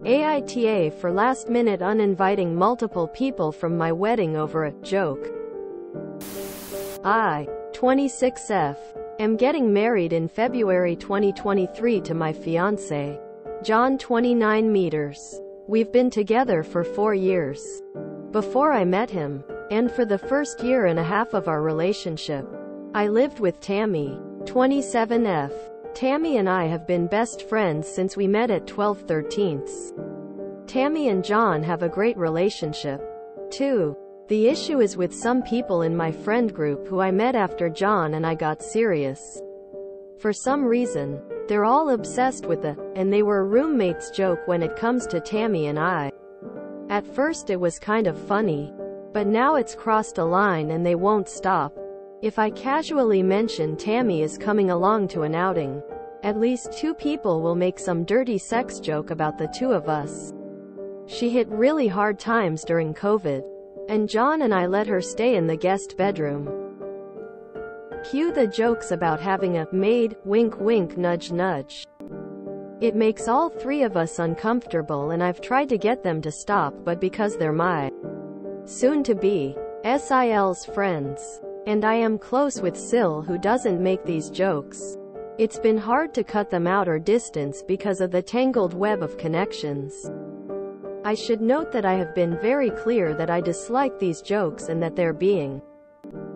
AITA for last minute uninviting multiple people from my wedding over a joke. I, 26F, am getting married in February 2023 to my fiancé, John, 29 meters. We've been together for 4 years. Before I met him, and for the first year and a half of our relationship, I lived with Tammy, 27F. Tammy and I have been best friends since we met at 12/13. Tammy and John have a great relationship, too. The issue is with some people in my friend group who I met after John and I got serious. For some reason, they're all obsessed with the "and they were roommates" joke when it comes to Tammy and I. At first it was kind of funny, but now it's crossed a line and they won't stop. If I casually mention Tammy is coming along to an outing, at least 2 people will make some dirty sex joke about the 2 of us. She hit really hard times during COVID, and John and I let her stay in the guest bedroom. Cue the jokes about having a maid, wink wink nudge nudge. It makes all 3 of us uncomfortable and I've tried to get them to stop, but because they're my soon-to-be SIL's friends, and I am close with Sil who doesn't make these jokes, it's been hard to cut them out or distance because of the tangled web of connections. I should note that I have been very clear that I dislike these jokes and that they're being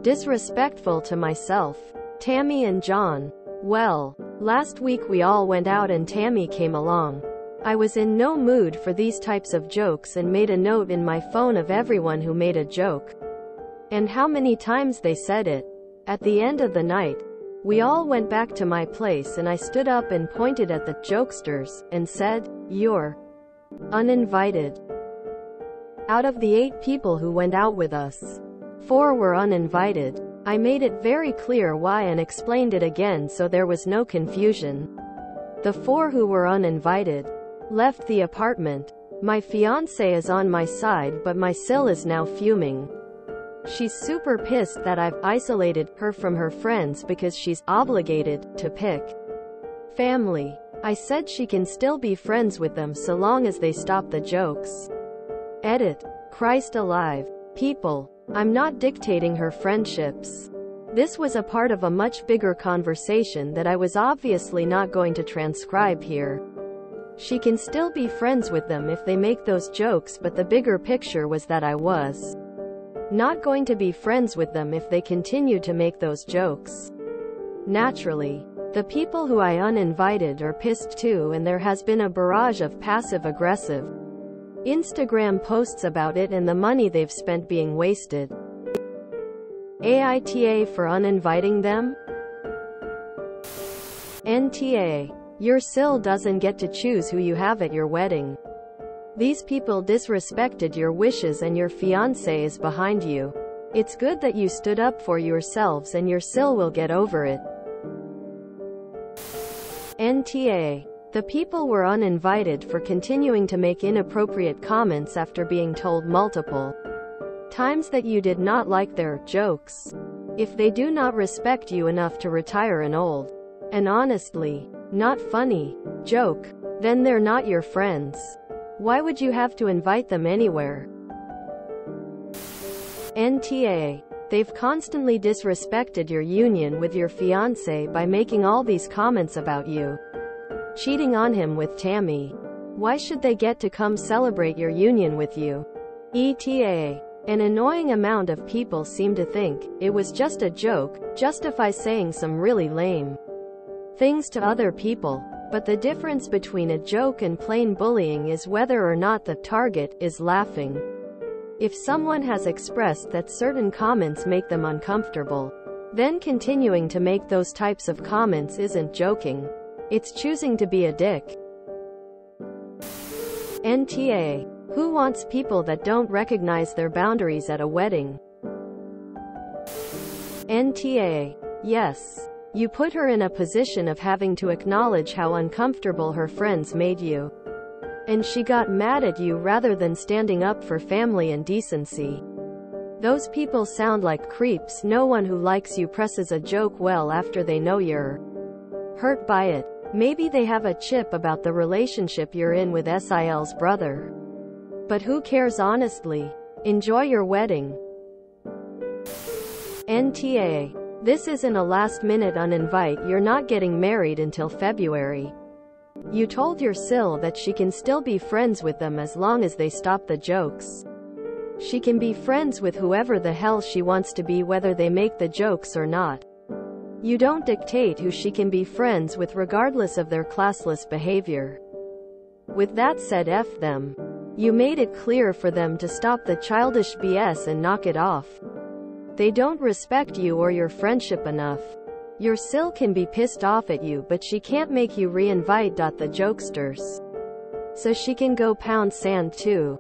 disrespectful to myself, Tammy and John. Well, last week we all went out and Tammy came along. I was in no mood for these types of jokes and made a note in my phone of everyone who made a joke and how many times they said it. At the end of the night, we all went back to my place and I stood up and pointed at the jokesters and said, "You're uninvited." Out of the 8 people who went out with us, 4 were uninvited. I made it very clear why and explained it again so there was no confusion. The 4 who were uninvited left the apartment. My fiancé is on my side, but my Sil is now fuming. She's super pissed that I've isolated her from her friends because she's obligated to pick family. I said she can still be friends with them so long as they stop the jokes. Edit. Christ alive. People, I'm not dictating her friendships. This was a part of a much bigger conversation that I was obviously not going to transcribe here. She can still be friends with them if they make those jokes, but the bigger picture was that I was not going to be friends with them if they continued to make those jokes. Naturally, the people who I uninvited are pissed too, and there has been a barrage of passive-aggressive Instagram posts about it and the money they've spent being wasted. AITA for uninviting them? NTA. Your Sil doesn't get to choose who you have at your wedding. These people disrespected your wishes and your fiancé is behind you. It's good that you stood up for yourselves and your Sil will get over it. NTA. The people were uninvited for continuing to make inappropriate comments after being told multiple times that you did not like their jokes. If they do not respect you enough to retire an old, and honestly, not funny, joke, then they're not your friends. Why would you have to invite them anywhere? NTA. They've constantly disrespected your union with your fiancé by making all these comments about you cheating on him with Tammy. Why should they get to come celebrate your union with you? ETA. An annoying amount of people seem to think it was just a joke, justify saying some really lame things to other people. But the difference between a joke and plain bullying is whether or not the target is laughing. If someone has expressed that certain comments make them uncomfortable, then continuing to make those types of comments isn't joking. It's choosing to be a dick. NTA. Who wants people that don't recognize their boundaries at a wedding? NTA. Yes. You put her in a position of having to acknowledge how uncomfortable her friends made you. And she got mad at you rather than standing up for family and decency. Those people sound like creeps. No one who likes you presses a joke well after they know you're hurt by it. Maybe they have a chip about the relationship you're in with Sil's brother. But who cares honestly? Enjoy your wedding. NTA. This isn't a last-minute uninvite. You're not getting married until February. You told your Sil that she can still be friends with them as long as they stop the jokes. She can be friends with whoever the hell she wants to be, whether they make the jokes or not. You don't dictate who she can be friends with regardless of their classless behavior. With that said, F them. You made it clear for them to stop the childish BS and knock it off. They don't respect you or your friendship enough. Your Sil can be pissed off at you, but she can't make you re-invite the jokesters. So she can go pound sand too.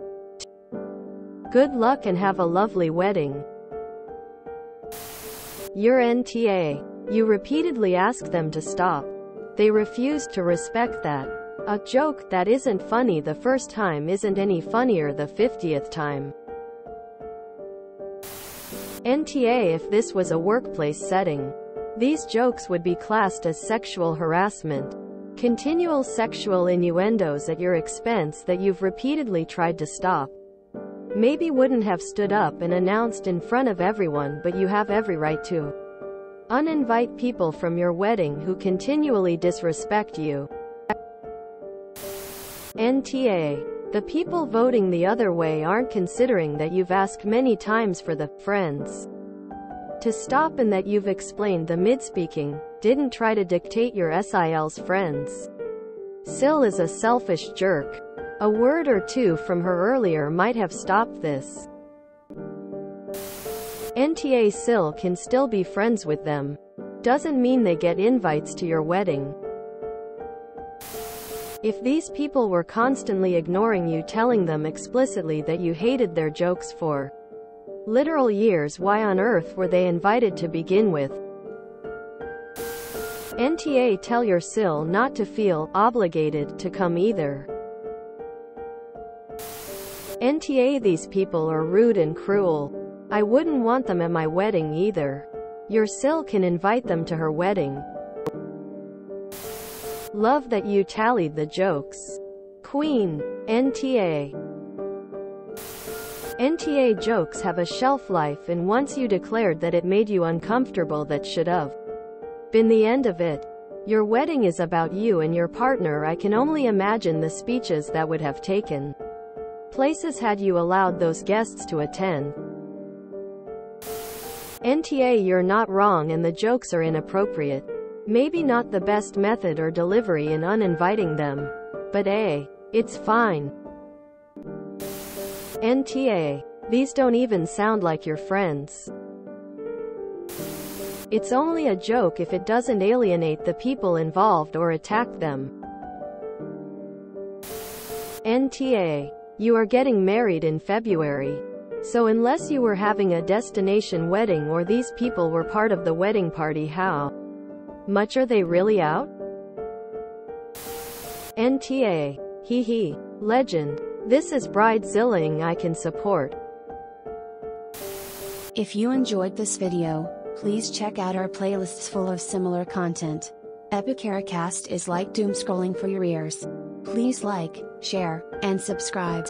Good luck and have a lovely wedding. Your NTA. You repeatedly asked them to stop. They refused to respect that. A joke that isn't funny the first time isn't any funnier the 50th time. NTA. If this was a workplace setting, these jokes would be classed as sexual harassment. Continual sexual innuendos at your expense that you've repeatedly tried to stop. Maybe wouldn't have stood up and announced in front of everyone, but you have every right to uninvite people from your wedding who continually disrespect you. NTA. The people voting the other way aren't considering that you've asked many times for the friends to stop and that you've explained the mid-speaking, didn't try to dictate your Sil's friends. Sil is a selfish jerk. A word or two from her earlier might have stopped this. NTA. Sil can still be friends with them. Doesn't mean they get invites to your wedding. If these people were constantly ignoring you, telling them explicitly that you hated their jokes for literal years, why on earth were they invited to begin with? NTA. Tell your Sil not to feel obligated to come either. NTA. These people are rude and cruel. I wouldn't want them at my wedding either. Your Sil can invite them to her wedding. Love that you tallied the jokes. Queen. NTA. NTA. Jokes have a shelf life, and once you declared that it made you uncomfortable, that should have been the end of it. Your wedding is about you and your partner. I can only imagine the speeches that would have taken places had you allowed those guests to attend. NTA. You're not wrong and the jokes are inappropriate. Maybe not the best method or delivery in uninviting them, but it's fine. NTA. These don't even sound like your friends. It's only a joke if it doesn't alienate the people involved or attack them. NTA. You are getting married in February. So unless you were having a destination wedding or these people were part of the wedding party, how much are they really out? NTA. Hee. Legend. This is bridezilling I can support. If you enjoyed this video, please check out our playlists full of similar content. Epicaricast is like doom scrolling for your ears. Please like, share, and subscribe.